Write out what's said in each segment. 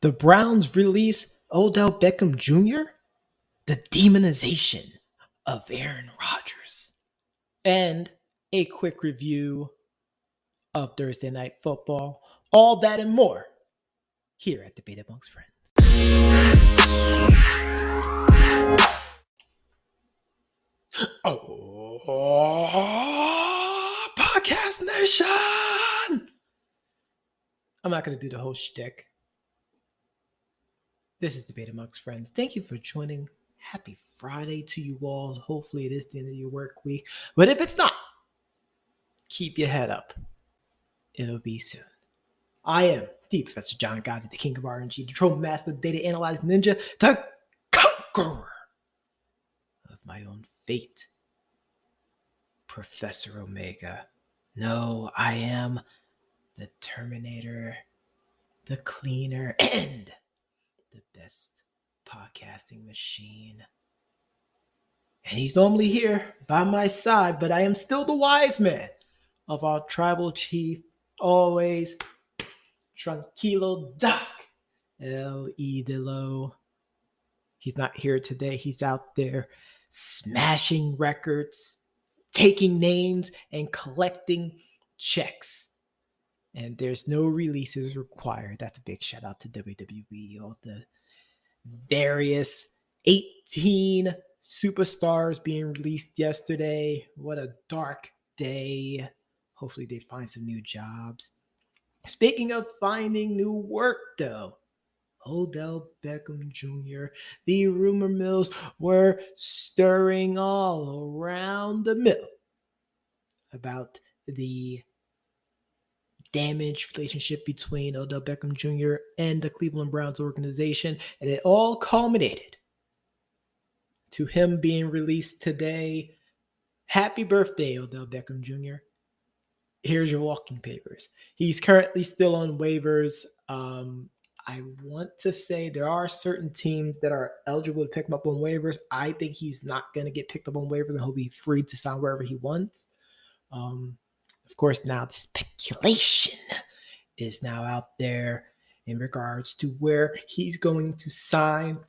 The Browns release Odell Beckham Jr., the demonization of Aaron Rodgers, and a quick review of Thursday Night Football. All that and more here at Debate Amongst Friends. Oh, Podcast Nation! I'm not going to do the whole shtick. This is Debate Amongst Friends. Thank you for joining. Happy Friday to you all. Hopefully it is the end of your work week. But if it's not, keep your head up. It'll be soon. I am the Professor John Gotti, the King of RNG, the Troll Master, the Data Analyze Ninja, the conqueror of my own fate. Professor Omega. No, I am the Terminator, the cleaner, and the best podcasting machine. And he's normally here by my side, but I am still the wise man of our tribal chief, always Tranquilo Doc, L.E. Delo. He's not here today. He's out there smashing records, taking names, and collecting checks. And there's no releases required. That's a big shout out to WWE. All the various 18 superstars being released yesterday. What a dark day. Hopefully they find some new jobs. Speaking of finding new work, though, Odell Beckham Jr., the rumor mills were stirring all around the mill about the damaged relationship between Odell Beckham Jr. and the Cleveland Browns organization, and it all culminated to him being released today. Happy birthday, Odell Beckham Jr. Here's your walking papers. He's currently still on waivers. I want to say there are certain teams that are eligible to pick him up on waivers. I think he's not going to get picked up on waivers, and he'll be free to sign wherever he wants. Of course, now the speculation is now out there in regards to where he's going to sign.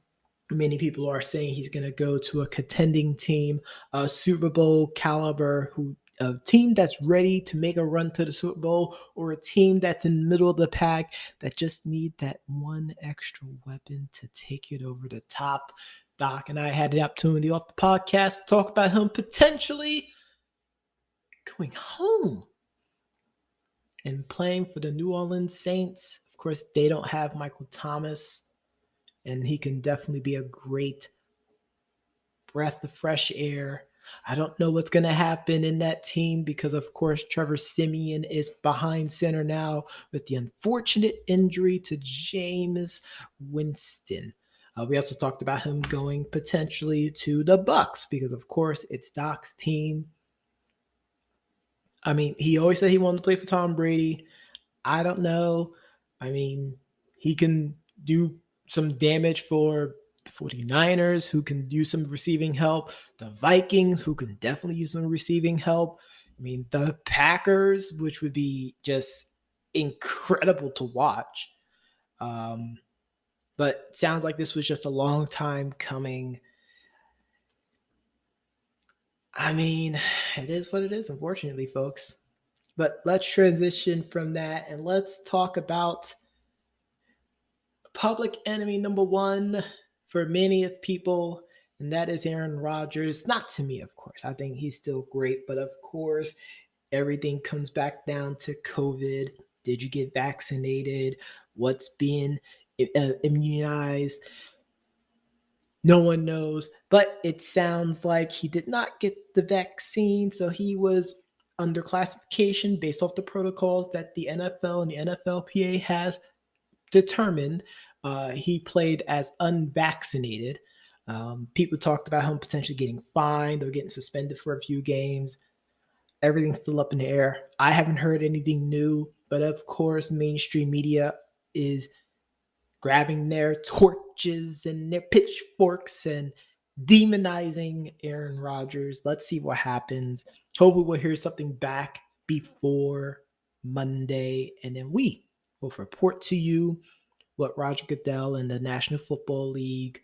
Many people are saying he's going to go to a contending team, a Super Bowl caliber, a team that's ready to make a run to the Super Bowl, or a team that's in the middle of the pack that just need that one extra weapon to take it over the top. Doc and I had the opportunity off the podcast to talk about him potentially going home and playing for the New Orleans Saints. Of course, they don't have Michael Thomas, and he can definitely be a great breath of fresh air. I don't know what's going to happen in that team because, of course, Trevor Siemian is behind center now with the unfortunate injury to Jameis Winston. We also talked about him going potentially to the Bucs because, of course, it's Doc's team. I mean, he always said he wanted to play for Tom Brady. I don't know. I mean, he can do some damage for the 49ers, who can use some receiving help. The Vikings, who can definitely use some receiving help. I mean, the Packers, which would be just incredible to watch. But sounds like this was just a long time coming. I mean, it is what it is, unfortunately, folks. But let's transition from that and let's talk about public enemy number one for many of people, and that is Aaron Rodgers. Not to me, of course. I think he's still great, but of course, everything comes back down to COVID. Did you get vaccinated? What's being immunized? No one knows, but it sounds like he did not get the vaccine, so he was under classification based off the protocols that the NFL and the NFLPA has determined. He played as unvaccinated. People talked about him potentially getting fined or getting suspended for a few games. Everything's still up in the air. I haven't heard anything new, but of course, mainstream media is grabbing their torches and their pitchforks and demonizing Aaron Rodgers. Let's see what happens. Hopefully we'll hear something back before Monday, and then we will report to you what Roger Goodell and the National Football League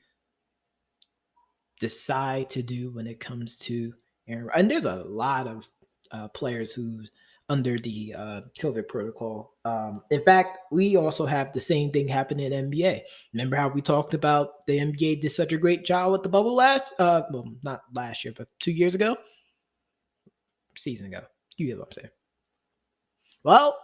decide to do when it comes to Aaron. And there's a lot of players who under the COVID protocol. In fact, we also have the same thing happen in NBA. Remember how we talked about the NBA did such a great job with the bubble well, not last year, but 2 years ago, season ago. You get what I'm saying? Well,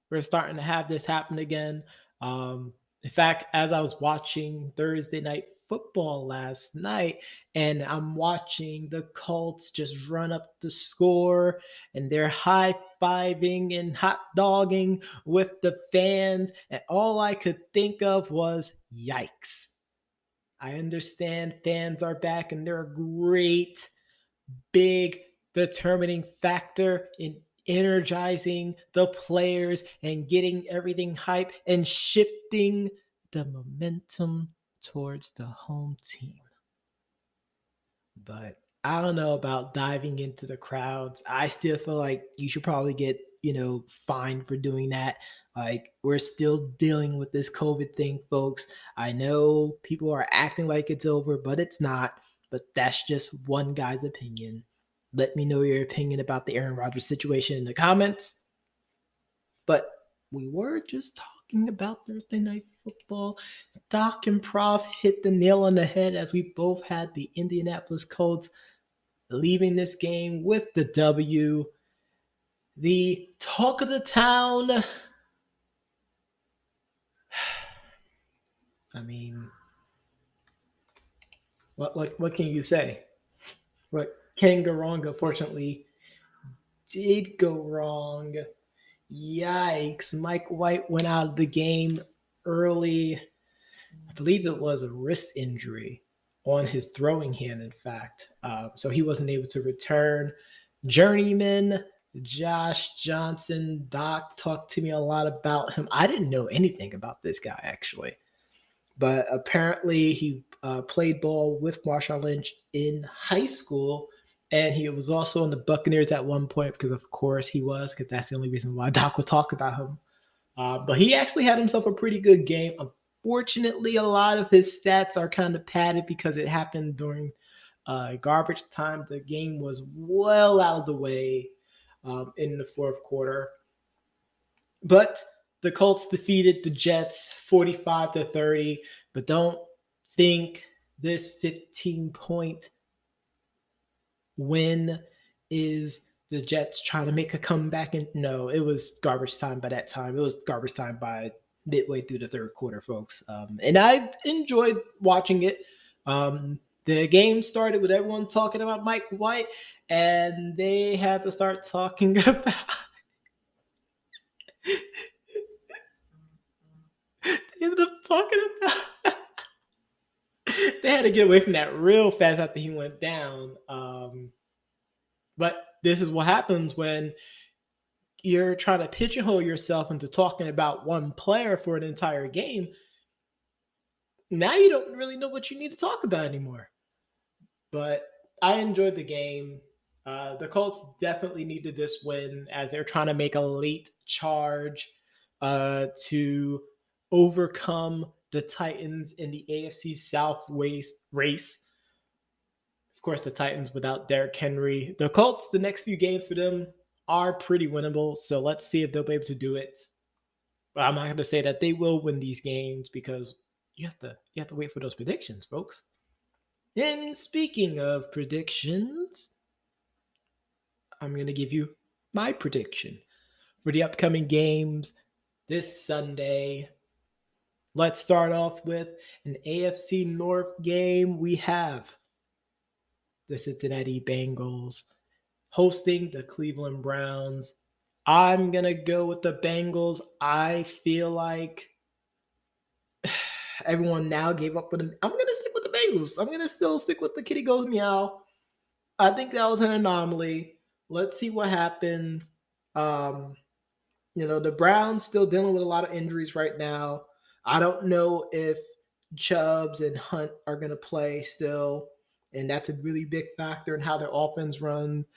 we're starting to have this happen again. In fact, as I was watching Thursday night football last night, and I'm watching the Colts just run up the score, and they're high fiving and hot dogging with the fans, and all I could think of was yikes. I understand fans are back, and they're a great big determining factor in energizing the players and getting everything hype and shifting the momentum towards the home team. But I don't know about diving into the crowds. I still feel like you should probably get, fined for doing that. Like, we're still dealing with this COVID thing, folks. I know people are acting like it's over, but it's not. But that's just one guy's opinion. Let me know your opinion about the Aaron Rodgers situation in the comments. But we were just talking about Thursday night football. Doc and Prof hit the nail on the head as we both had the Indianapolis Colts leaving this game with the W. The talk of the town. I mean, what can you say? What can go wrong? Unfortunately, did go wrong. Yikes. Mike White went out of the game early. I believe it was a wrist injury on his throwing hand, in fact. So he wasn't able to return. Journeyman, Josh Johnson, Doc talked to me a lot about him. I didn't know anything about this guy, actually. But apparently he played ball with Marshawn Lynch in high school. And he was also on the Buccaneers at one point because, of course, he was, because that's the only reason why Doc would talk about him. But he actually had himself a pretty good game. Unfortunately, a lot of his stats are kind of padded because it happened during garbage time. The game was well out of the way in the fourth quarter. But the Colts defeated the Jets 45-30. But don't think this 15-point win is the Jets trying to make a comeback. And no, it was garbage time by that time. It was garbage time by midway through the third quarter, folks. And I enjoyed watching it. The game started with everyone talking about Mike White, and they had to start talking about they ended up talking about they had to get away from that real fast after he went down. But this is what happens when you're trying to pigeonhole yourself into talking about one player for an entire game. Now you don't really know what you need to talk about anymore. But I enjoyed the game. The Colts definitely needed this win as they're trying to make a late charge to overcome the Titans in the AFC South race. Of course, the Titans without Derrick Henry. The Colts, the next few games for them are pretty winnable. So let's see if they'll be able to do it. But I'm not going to say that they will win these games because you have to wait for those predictions, folks. And speaking of predictions, I'm going to give you my prediction for the upcoming games this Sunday. Let's start off with an AFC North game. We have the Cincinnati Bengals hosting the Cleveland Browns. I'm going to go with the Bengals. I feel like everyone now gave up with them. I'm going to stick with the Bengals. I'm going to still stick with the kitty goes meow. I think that was an anomaly. Let's see what happens. The Browns still dealing with a lot of injuries right now. I don't know if Chubbs and Hunt are going to play still, and that's a really big factor in how their offense runs.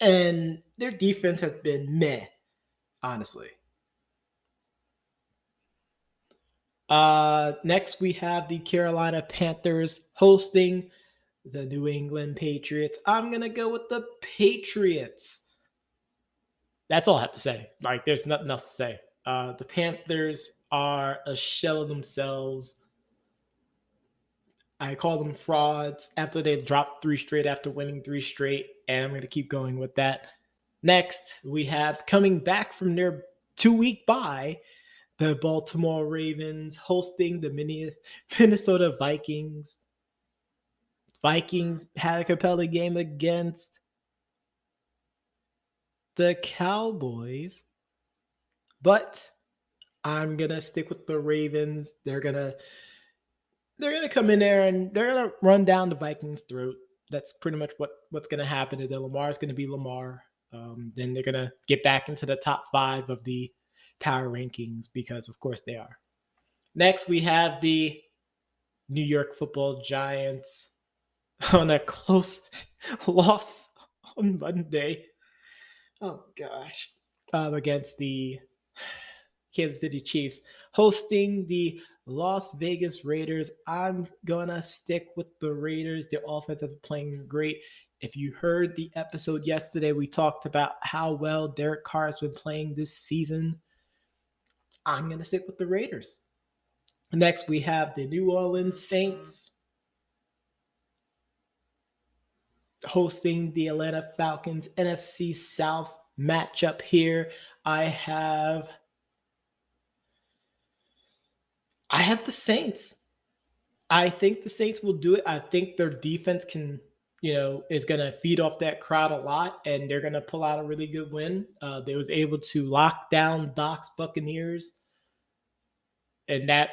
And their defense has been meh, honestly. Next, we have the Carolina Panthers hosting the New England Patriots. I'm going to go with the Patriots. That's all I have to say. Like, there's nothing else to say. The Panthers are a shell of themselves. I call them frauds after they dropped 3 straight after winning 3 straight, and I'm going to keep going with that. Next, we have coming back from their 2-week bye, the Baltimore Ravens hosting the Minnesota Vikings. Vikings had a compelling game against the Cowboys, but I'm gonna stick with the Ravens. They're gonna come in there and they're gonna run down the Vikings' throat. That's pretty much what's gonna happen. And then Lamar's gonna be Lamar. Then they're gonna get back into the top 5 of the power rankings because, of course, they are. Next, we have the New York Football Giants on a close loss on Monday. Oh gosh, against the Kansas City Chiefs, hosting the Las Vegas Raiders. I'm gonna stick with the Raiders. Their offense is playing great. If you heard the episode yesterday, we talked about how well Derek Carr has been playing this season. I'm gonna stick with the Raiders. Next, we have the New Orleans Saints hosting the Atlanta Falcons. NFC South matchup here. I have the Saints. I think the Saints will do it. I think their defense is going to feed off that crowd a lot, and they're going to pull out a really good win. They was able to lock down Doc's Buccaneers and that,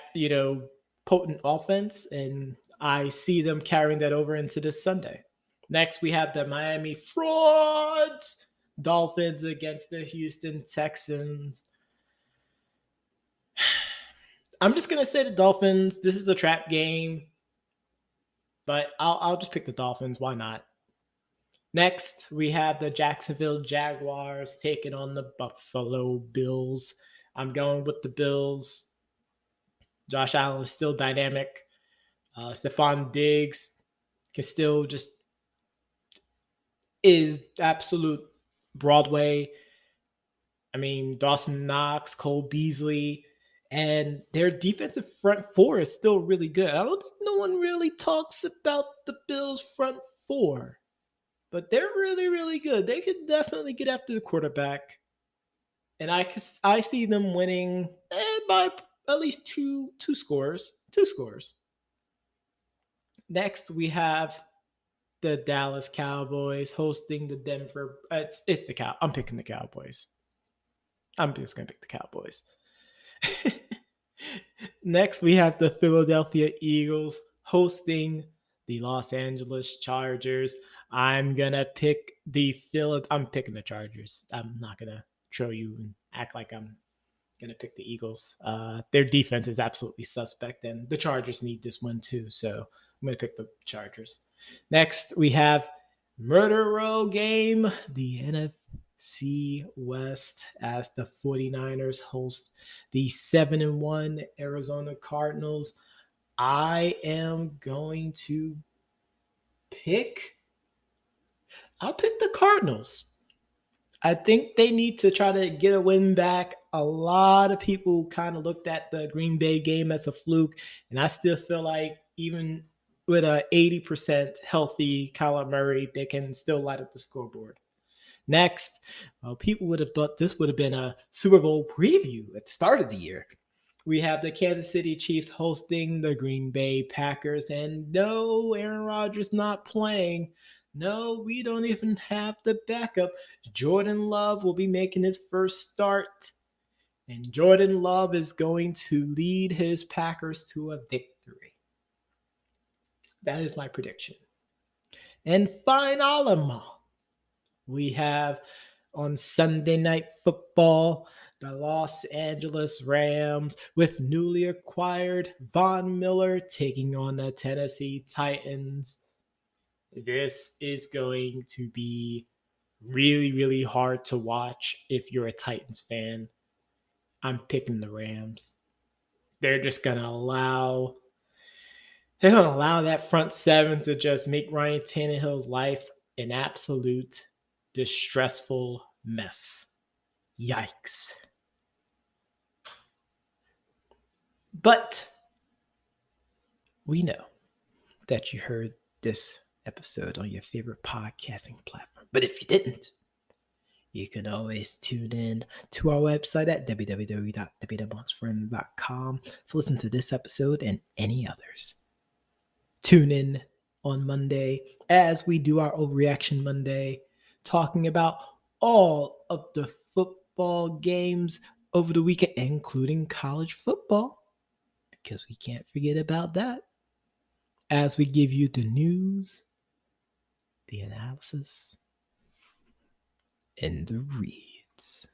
potent offense, and I see them carrying that over into this Sunday. Next, we have the Miami Frauds Dolphins against the Houston Texans. I'm just going to say the Dolphins. This is a trap game, but I'll just pick the Dolphins. Why not? Next, we have the Jacksonville Jaguars taking on the Buffalo Bills. I'm going with the Bills. Josh Allen is still dynamic. Stephon Diggs can still just is absolute Broadway. I mean, Dawson Knox, Cole Beasley, and their defensive front four is still really good. I don't think no one really talks about the Bills' front four, but they're really, really good. They could definitely get after the quarterback, and I see them winning by at least two scores. Next, we have the Dallas Cowboys hosting the Denver. It's the Cow. I'm picking the Cowboys. I'm just gonna pick the Cowboys. Next, we have the Philadelphia Eagles hosting the Los Angeles Chargers. I'm picking the Chargers. I'm not gonna show you and act like I'm gonna pick the Eagles. Their defense is absolutely suspect, and the Chargers need this one too. So I'm gonna pick the Chargers. Next, we have Murder Row game, the NFC West, as the 49ers host the 7-1 Arizona Cardinals. I am going to I'll pick the Cardinals. I think they need to try to get a win back. A lot of people kind of looked at the Green Bay game as a fluke, and I still feel like even with a 80% healthy Kyler Murray, they can still light up the scoreboard. Next, people would have thought this would have been a Super Bowl preview at the start of the year. We have the Kansas City Chiefs hosting the Green Bay Packers, and no, Aaron Rodgers not playing. No, we don't even have the backup. Jordan Love will be making his first start, and Jordan Love is going to lead his Packers to a victory. That is my prediction. And finally, we have on Sunday Night Football, the Los Angeles Rams with newly acquired Von Miller taking on the Tennessee Titans. This is going to be really, really hard to watch if you're a Titans fan. I'm picking the Rams. they're just going to allow that front seven to just make Ryan Tannehill's life an absolute distressful mess. Yikes. But we know that you heard this episode on your favorite podcasting platform. But if you didn't, you can always tune in to our website at www.www.friends.com to listen to this episode and any others. Tune in on Monday as we do our Overreaction Monday, talking about all of the football games over the weekend, including college football, because we can't forget about that. As we give you the news, the analysis, and the reads.